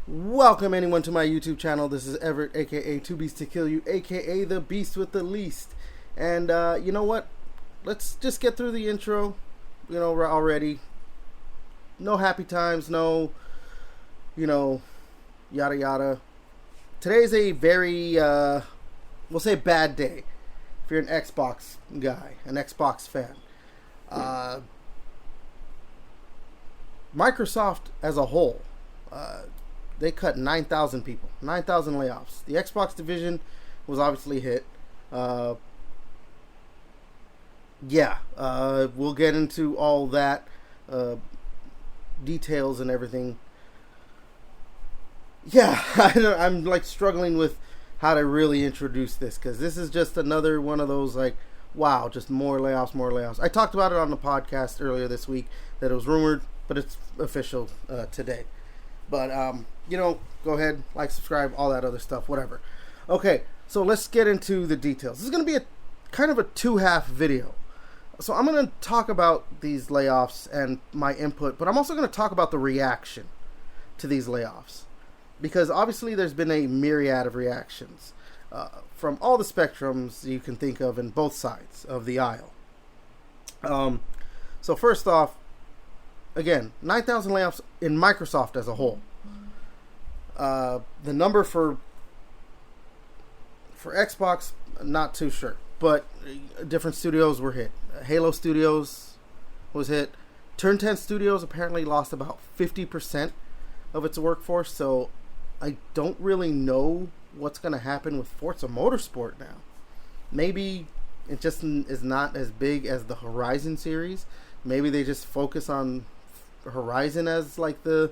Welcome anyone to my YouTube channel. This is Everett, aka Two Beasts to Kill You, aka the Beast with the Least. And you know what? Let's just get through the intro. You know, already. No happy times, no, yada yada. Today's a very, we'll say bad day. If you're an Xbox guy, an Xbox fan. Microsoft as a whole, they cut 9,000 people, 9,000 layoffs. The Xbox division was obviously hit. We'll get into all that, details and everything. Yeah, I'm like struggling with how to really introduce this, because this is just another one of those like, wow, just more layoffs. I talked about it on the podcast earlier this week that it was rumored, but it's official today. But, go ahead, like, subscribe, all that other stuff, whatever. Okay, so let's get into the details. This is going to be a kind of a two-half video. So I'm going to talk about these layoffs and my input, but I'm also going to talk about the reaction to these layoffs. Because obviously there's been a myriad of reactions from all the spectrums you can think of in both sides of the aisle. So first off, again, 9,000 layoffs in Microsoft as a whole. The number for Xbox, not too sure, but different studios were hit. Halo Studios was hit. Turn 10 Studios apparently lost about 50% of its workforce, so I don't really know what's going to happen with Forza Motorsport now. Maybe it just is not as big as the Horizon series. Maybe they just focus on Horizon as like the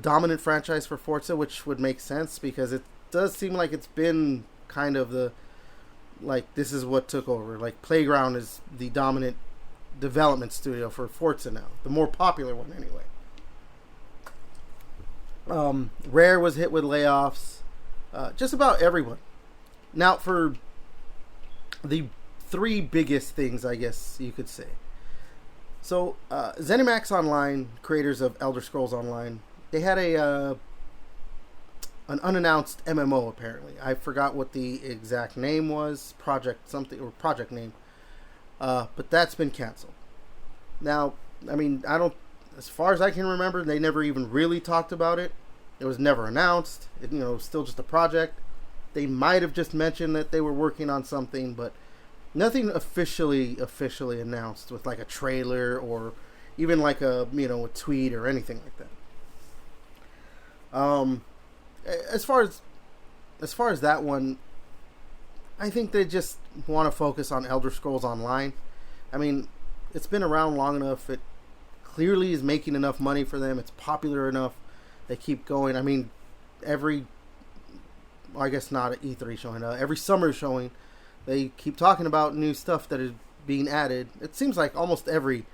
dominant franchise for Forza, which would make sense because it does seem like it's been kind of the, like, this is what took over. Like, Playground is the dominant development studio for Forza now, the more popular one anyway. Rare was hit with layoffs. Just about everyone. Now, for the three biggest things, I guess you could say. So, ZeniMax Online, creators of Elder Scrolls Online, they had an unannounced MMO, apparently. I forgot what the exact name was, project name. But that's been canceled. Now, I mean, as far as I can remember, they never even really talked about it. It was never announced. It, still just a project. They might have just mentioned that they were working on something, but nothing officially announced with like a trailer or even like a tweet or anything like that. As far as that one, I think they just want to focus on Elder Scrolls Online. I mean, it's been around long enough. It clearly is making enough money for them. It's popular enough. They keep going. I mean, I guess not at E3 showing, every summer showing, they keep talking about new stuff that is being added. It seems like almost every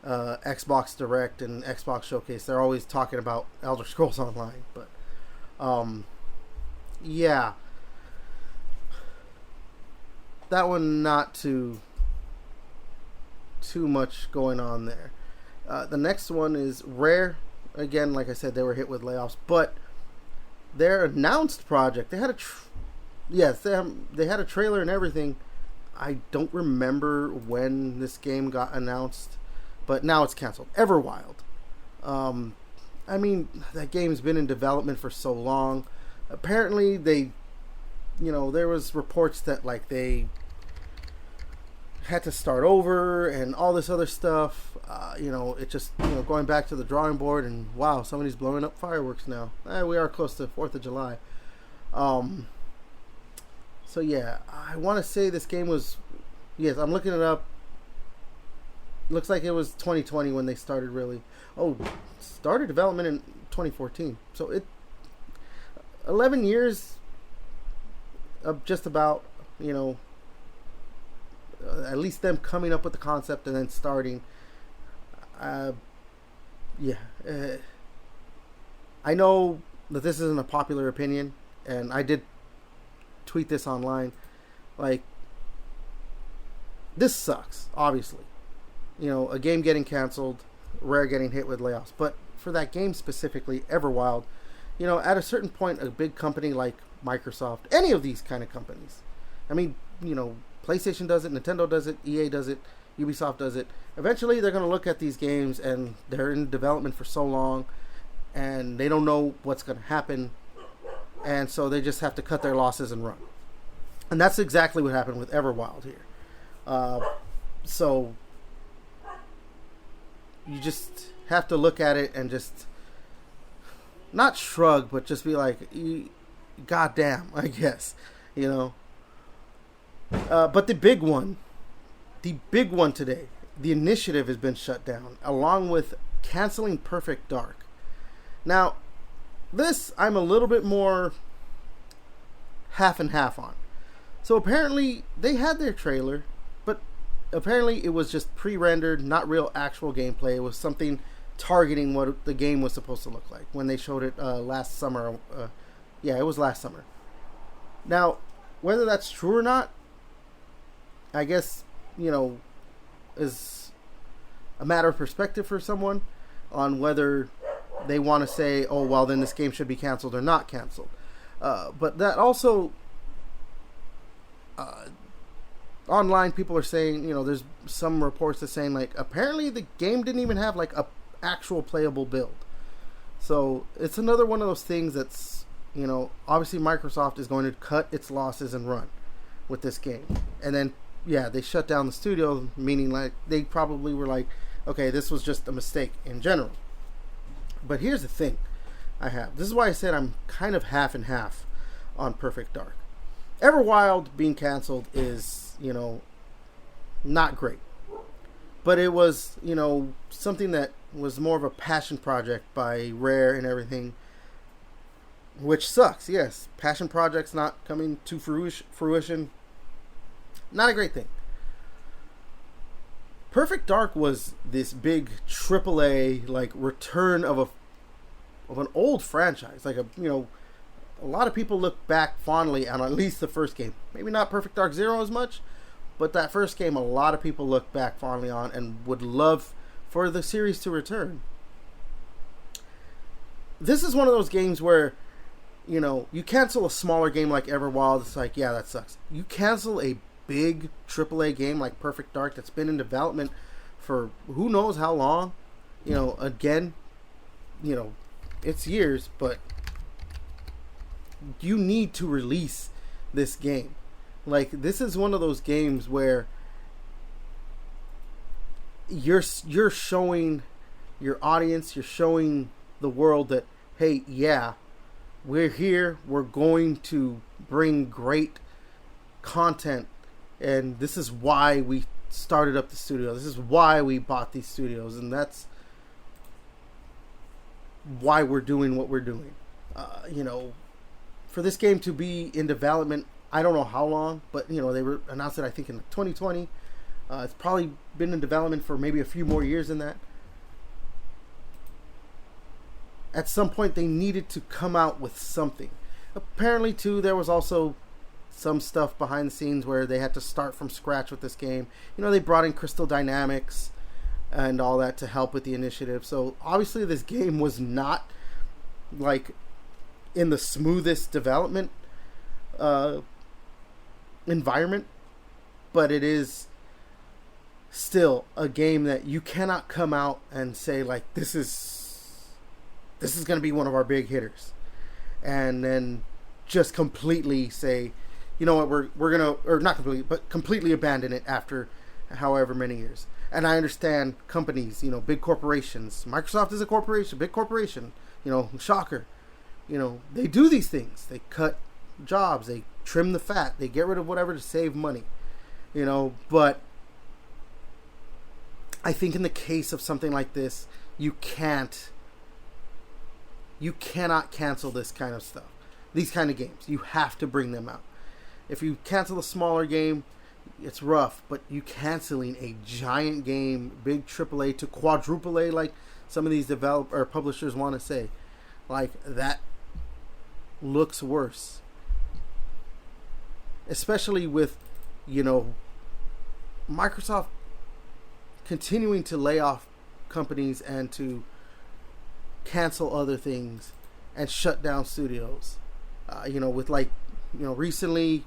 Xbox Direct and Xbox Showcase, they're always talking about Elder Scrolls Online. But, yeah. That one, not too much going on there. The next one is Rare. Again, like I said, they were hit with layoffs, but their announced project, they had they had a trailer and everything. I don't remember when this game got announced, but now it's canceled. Everwild. I mean, that game's been in development for so long. Apparently, there was reports that like they had to start over and all this other stuff. It just, going back to the drawing board, and wow, somebody's blowing up fireworks now. We are close to 4th of July. So yeah, I want to say this game was, yes, I'm looking it up. Looks like it was 2020 when they started really. Started development in 2014. So 11 years of just about, at least them coming up with the concept and then starting. I know that this isn't a popular opinion, and I did tweet this online. Like, this sucks, obviously. A game getting canceled, Rare getting hit with layoffs. But for that game specifically, Everwild, at a certain point, a big company like Microsoft, any of these kind of companies, I mean, PlayStation does it, Nintendo does it, EA does it, Ubisoft does it. Eventually, they're going to look at these games, and they're in development for so long, and they don't know what's going to happen, and so they just have to cut their losses and run. And that's exactly what happened with Everwild here. So you just have to look at it and just not shrug, but just be like, goddamn, I guess, But the big one today, the initiative has been shut down, along with canceling Perfect Dark. Now, this I'm a little bit more half and half on. So apparently they had their trailer, but apparently it was just pre-rendered, not real actual gameplay. It was something targeting what the game was supposed to look like when they showed it last summer. It was last summer. Now, whether that's true or not, I guess, is a matter of perspective for someone on whether they want to say, oh, well, then this game should be canceled or not canceled. But that also, online people are saying, there's some reports that saying, like, apparently the game didn't even have, like, a actual playable build. So it's another one of those things that's, obviously Microsoft is going to cut its losses and run with this game. And then, they shut down the studio, meaning like they probably were like, okay, this was just a mistake in general. But here's the thing this is why I said I'm kind of half and half on Perfect Dark. Everwild being canceled is, not great. But it was, something that was more of a passion project by Rare and everything, which sucks. Yes, passion projects not coming to fruition. Not a great thing. Perfect Dark was this big AAA like return of an old franchise. Like a lot of people look back fondly on at least the first game. Maybe not Perfect Dark Zero as much, but that first game a lot of people look back fondly on and would love for the series to return. This is one of those games where you cancel a smaller game like Everwild, it's like, yeah, that sucks. You cancel a big AAA game like Perfect Dark that's been in development for who knows how long, again, it's years, but you need to release this game. Like, this is one of those games where you're showing your audience, you're showing the world that, hey, yeah, we're here, we're going to bring great content, and this is why we started up the studio. This is why we bought these studios, and that's why we're doing what we're doing. For this game to be in development, I don't know how long, but they were announced it, I think, in 2020. It's probably been in development for maybe a few more years than that. At some point, they needed to come out with something. Apparently, too, there was also some stuff behind the scenes where they had to start from scratch with this game. They brought in Crystal Dynamics and all that to help with the initiative. So obviously this game was not like in the smoothest development environment, but it is still a game that you cannot come out and say like, this is going to be one of our big hitters, and then just completely say, you know what, we're gonna, or not completely, but completely abandon it after however many years. And I understand companies, big corporations. Microsoft is a corporation, big corporation. Shocker. They do these things. They cut jobs. They trim the fat. They get rid of whatever to save money. But I think in the case of something like this, you cannot cancel this kind of stuff. These kind of games. You have to bring them out. If you cancel a smaller game, it's rough, but you canceling a giant game, big AAA to quadruple A, like some of these publishers want to say, like, that looks worse. Especially with, Microsoft continuing to lay off companies and to cancel other things and shut down studios. With recently,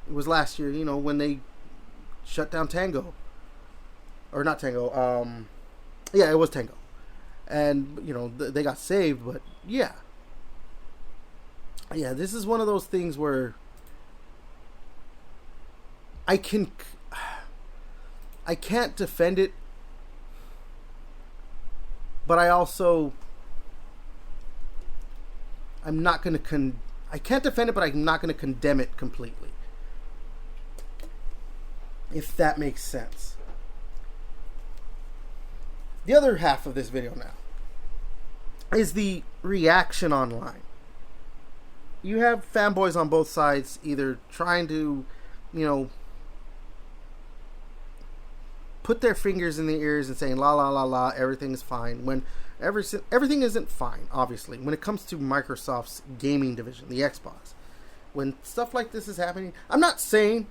it was last year, when they shut down Tango. Or not Tango, yeah, it was Tango. And, they got saved, but yeah. Yeah, this is one of those things where I can't defend it, but I also, I can't defend it, but I'm not going to condemn it completely. If that makes sense. The other half of this video now is the reaction online. You have fanboys on both sides either trying to, put their fingers in the ears and saying la la la la, everything's fine, when everything isn't fine, obviously, when it comes to Microsoft's gaming division, the Xbox. When stuff like this is happening, I'm not saying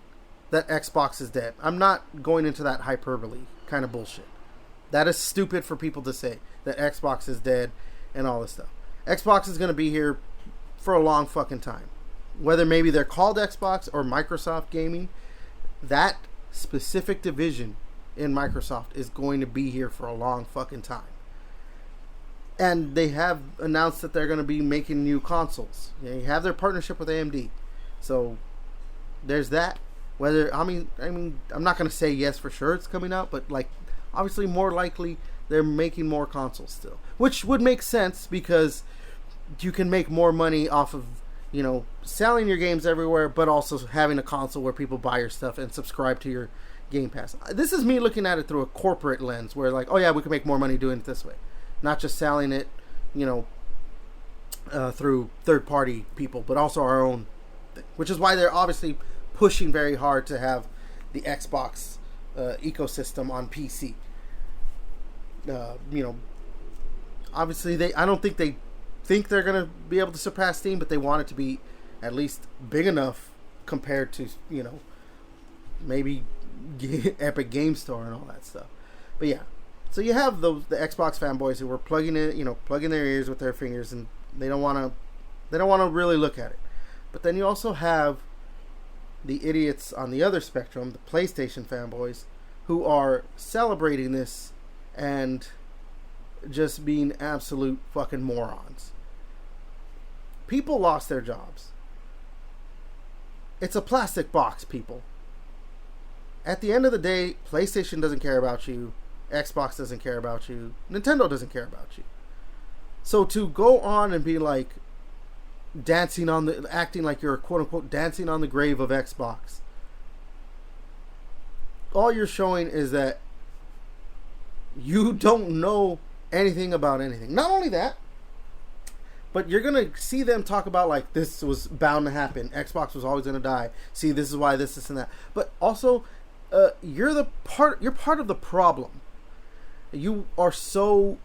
that Xbox is dead. I'm not going into that hyperbole kind of bullshit. That is stupid for people to say, that Xbox is dead and all this stuff. Xbox is going to be here for a long fucking time. Whether maybe they're called Xbox or Microsoft Gaming, that specific division in Microsoft is going to be here for a long fucking time. And they have announced that they're going to be making new consoles. They have their partnership with AMD. So there's that. Whether I'm not going to say yes for sure it's coming out, but obviously more likely they're making more consoles still, which would make sense because you can make more money off of selling your games everywhere, but also having a console where people buy your stuff and subscribe to your Game Pass. This is me looking at it through a corporate lens where oh yeah, we can make more money doing it this way, not just selling it through third party people, but also our own thing, which is why they're obviously pushing very hard to have the Xbox ecosystem on PC. Obviously I don't think they think they're going to be able to surpass Steam, but they want it to be at least big enough compared to, maybe Epic Game Store and all that stuff. But yeah, so you have the Xbox fanboys who were plugging their ears with their fingers, and they don't want to really look at it. But then you also have the idiots on the other spectrum, the PlayStation fanboys, who are celebrating this and just being absolute fucking morons. People lost their jobs. It's a plastic box, people. At the end of the day, PlayStation doesn't care about you. Xbox doesn't care about you. Nintendo doesn't care about you. So to go on and be acting like you're quote unquote dancing on the grave of Xbox, all you're showing is that you don't know anything about anything. Not only that, but you're going to see them talk about this was bound to happen. Xbox was always going to die. See, this is why this and that. But also, you're part of the problem. You are so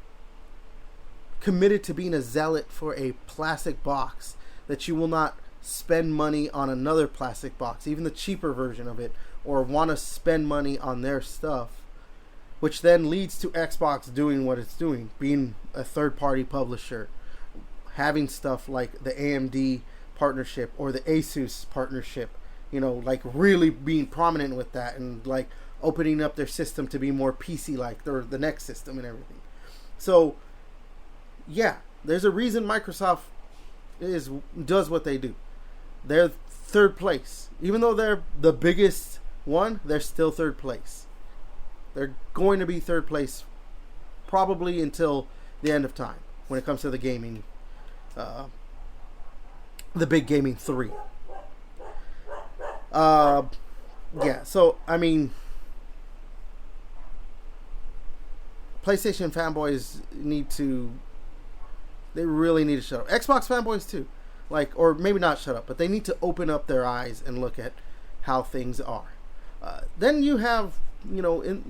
committed to being a zealot for a plastic box that you will not spend money on another plastic box, even the cheaper version of it, or want to spend money on their stuff, which then leads to Xbox doing what it's doing, being a third-party publisher, having stuff like the AMD partnership or the Asus partnership, really being prominent with that, and opening up their system to be more PC-like, the next system and everything. So, yeah, there's a reason Microsoft does what they do. They're third place. Even though they're the biggest one, they're still third place. They're going to be third place probably until the end of time when it comes to the gaming, the big gaming 3. Yeah, so PlayStation fanboys they really need to shut up. Xbox fanboys too. Or maybe not shut up, but they need to open up their eyes and look at how things are. Then you have,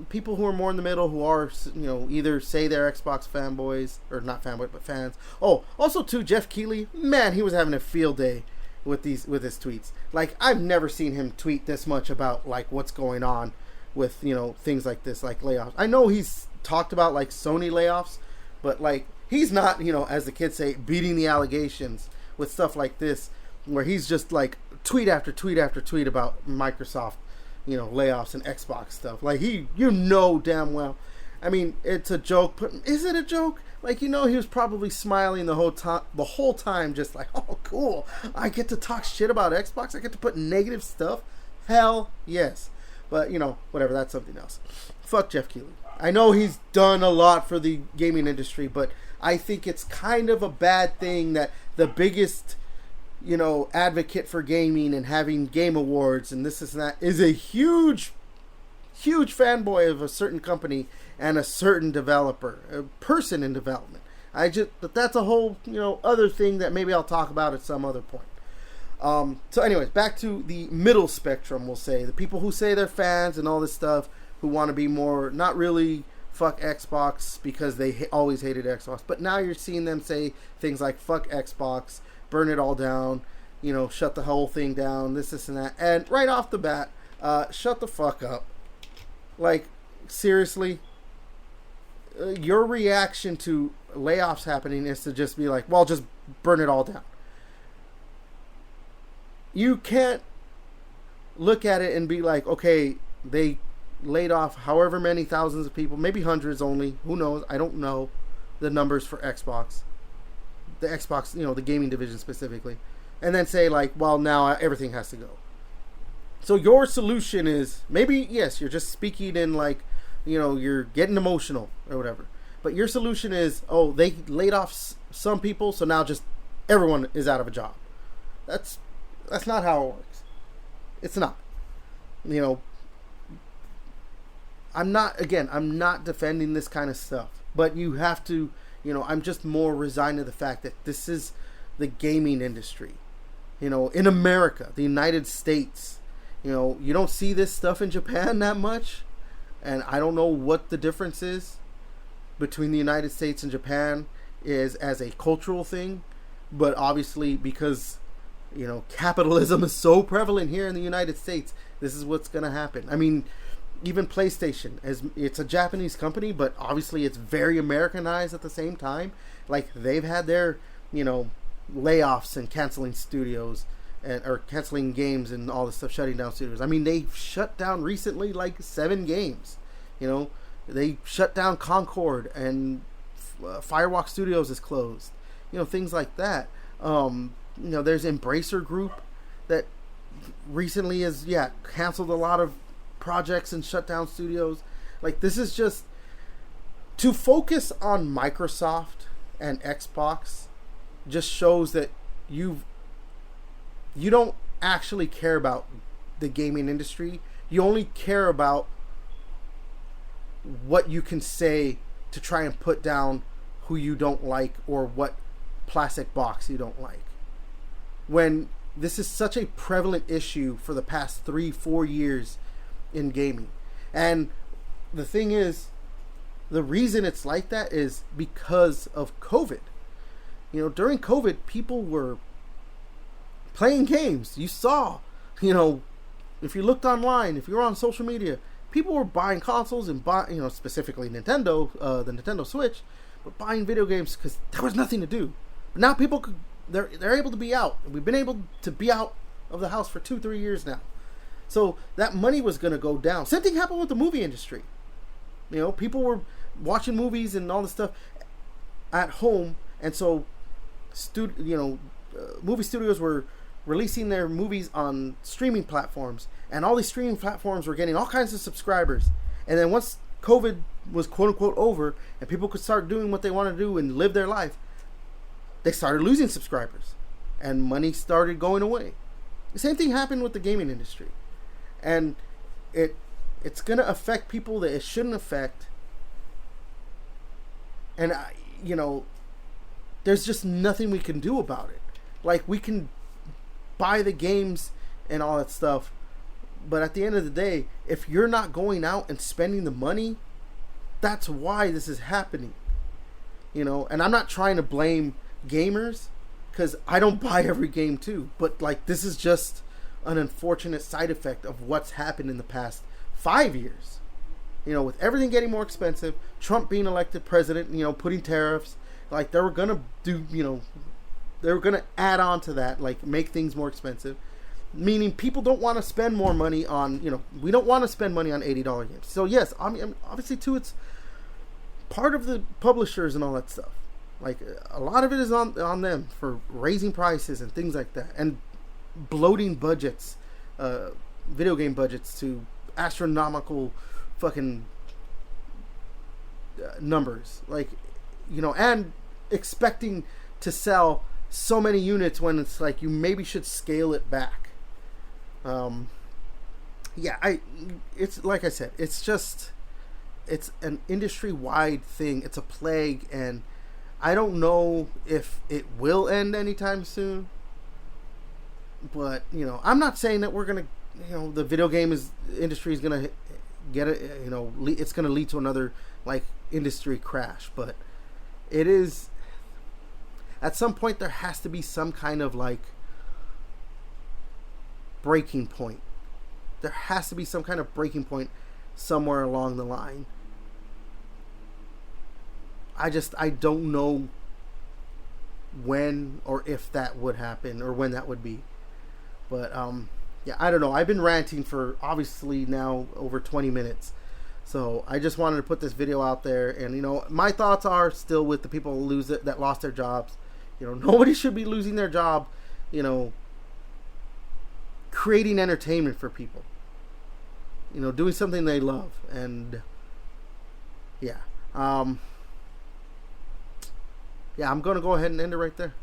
people who are more in the middle who are, either say they're Xbox fanboys, or not fanboys, but fans. Oh, also too, Jeff Keighley, man, he was having a field day with his tweets. I've never seen him tweet this much about, what's going on with, things like this, like layoffs. I know he's talked about, Sony layoffs, but, he's not, as the kids say, beating the allegations with stuff like this, where he's just like tweet after tweet after tweet about Microsoft, layoffs and Xbox stuff. Like damn well. I mean, it's a joke, but is it a joke? Like, he was probably smiling the whole time, just like, oh, cool. I get to talk shit about Xbox. I get to put negative stuff. Hell yes. But, whatever, that's something else. Fuck Jeff Keighley. I know he's done a lot for the gaming industry, but I think it's kind of a bad thing that the biggest, advocate for gaming and having game awards and this and that is a huge fanboy of a certain company and a certain developer, a person in development. But that's a whole, other thing that maybe I'll talk about at some other point. So anyways, back to the middle spectrum, we'll say. The people who say they're fans and all this stuff, who want to be more, not really fuck Xbox because they always hated Xbox. But now you're seeing them say things like fuck Xbox, burn it all down, shut the whole thing down, this and that. And right off the bat, shut the fuck up. Like, seriously, your reaction to layoffs happening is to just be like, well, just burn it all down. You can't look at it and be like, okay, they laid off however many thousands of people, maybe hundreds only, who knows, I don't know the numbers for Xbox. The Xbox, the gaming division specifically. And then say like, well, now everything has to go. So your solution is, maybe, yes, you're just speaking in like, you're getting emotional or whatever. But your solution is, oh, they laid off some people, so now just everyone is out of a job. That's not how it works. It's not. I'm not defending this kind of stuff. But you have to, I'm just more resigned to the fact that this is the gaming industry. In America, the United States. You don't see this stuff in Japan that much. And I don't know what the difference is between the United States and Japan is as a cultural thing. But obviously, because, capitalism is so prevalent here in the United States, this is what's going to happen. I mean, even PlayStation, it's a Japanese company, but obviously it's very Americanized at the same time. Like, they've had their, layoffs and canceling studios or canceling games and all this stuff, shutting down studios. I mean, they shut down recently like 7 games. They shut down Concord, and Firewalk Studios is closed. Things like that. There's Embracer Group that recently has canceled a lot of projects and shut down studios. Like, this is just to focus on Microsoft and Xbox. Just shows that you don't actually care about the gaming industry. You only care about what you can say to try and put down who you don't like or what plastic box you don't like. When this is such a prevalent issue for the past 3-4 years in gaming. And the thing is, the reason it's like that is because of COVID. During COVID, people were playing games. You saw, if you looked online, if you were on social media, people were buying consoles and specifically Nintendo, the Nintendo Switch, but buying video games because there was nothing to do. But now people they're able to be out. We've been able to be out of the house for 2-3 years now. So that money was going to go down. Same thing happened with the movie industry. People were watching movies and all this stuff at home, and so movie studios were releasing their movies on streaming platforms, and all these streaming platforms were getting all kinds of subscribers. And then once COVID was quote unquote over and people could start doing what they want to do and live their life, they started losing subscribers and money started going away. The same thing happened with the gaming industry, and it's going to affect people that it shouldn't affect. And there's just nothing we can do about it. Like, we can buy the games and all that stuff, but at the end of the day, if you're not going out and spending the money, that's why this is happening. And I'm not trying to blame gamers, because I don't buy every game too, but like, this is just an unfortunate side effect of what's happened in the past 5 years. With everything getting more expensive, Trump being elected president, putting tariffs, Like they were gonna do, they were gonna add on to that, like make things more expensive. Meaning people don't want to spend more money on, we don't want to spend money on $80 games. So yes, I mean, obviously too, it's part of the publishers and all that stuff. Like a lot of it is on them for raising prices and things like that, and bloating budgets, video game budgets to astronomical fucking numbers. Like, and expecting to sell so many units when it's like you maybe should scale it back. It's like I said, it's an industry-wide thing. It's a plague, and I don't know if it will end anytime soon. But I'm not saying that we're gonna, the video game industry is gonna get it. It's gonna lead to another like industry crash. But it is, at some point there has to be some kind of like breaking point. There has to be some kind of breaking point somewhere along the line. I don't know when or if that would happen or when that would be. But I don't know. I've been ranting for obviously now over 20 minutes. So I just wanted to put this video out there, and my thoughts are still with the people that lost their jobs. Nobody should be losing their job, creating entertainment for people. Doing something they love. And I'm going to go ahead and end it right there.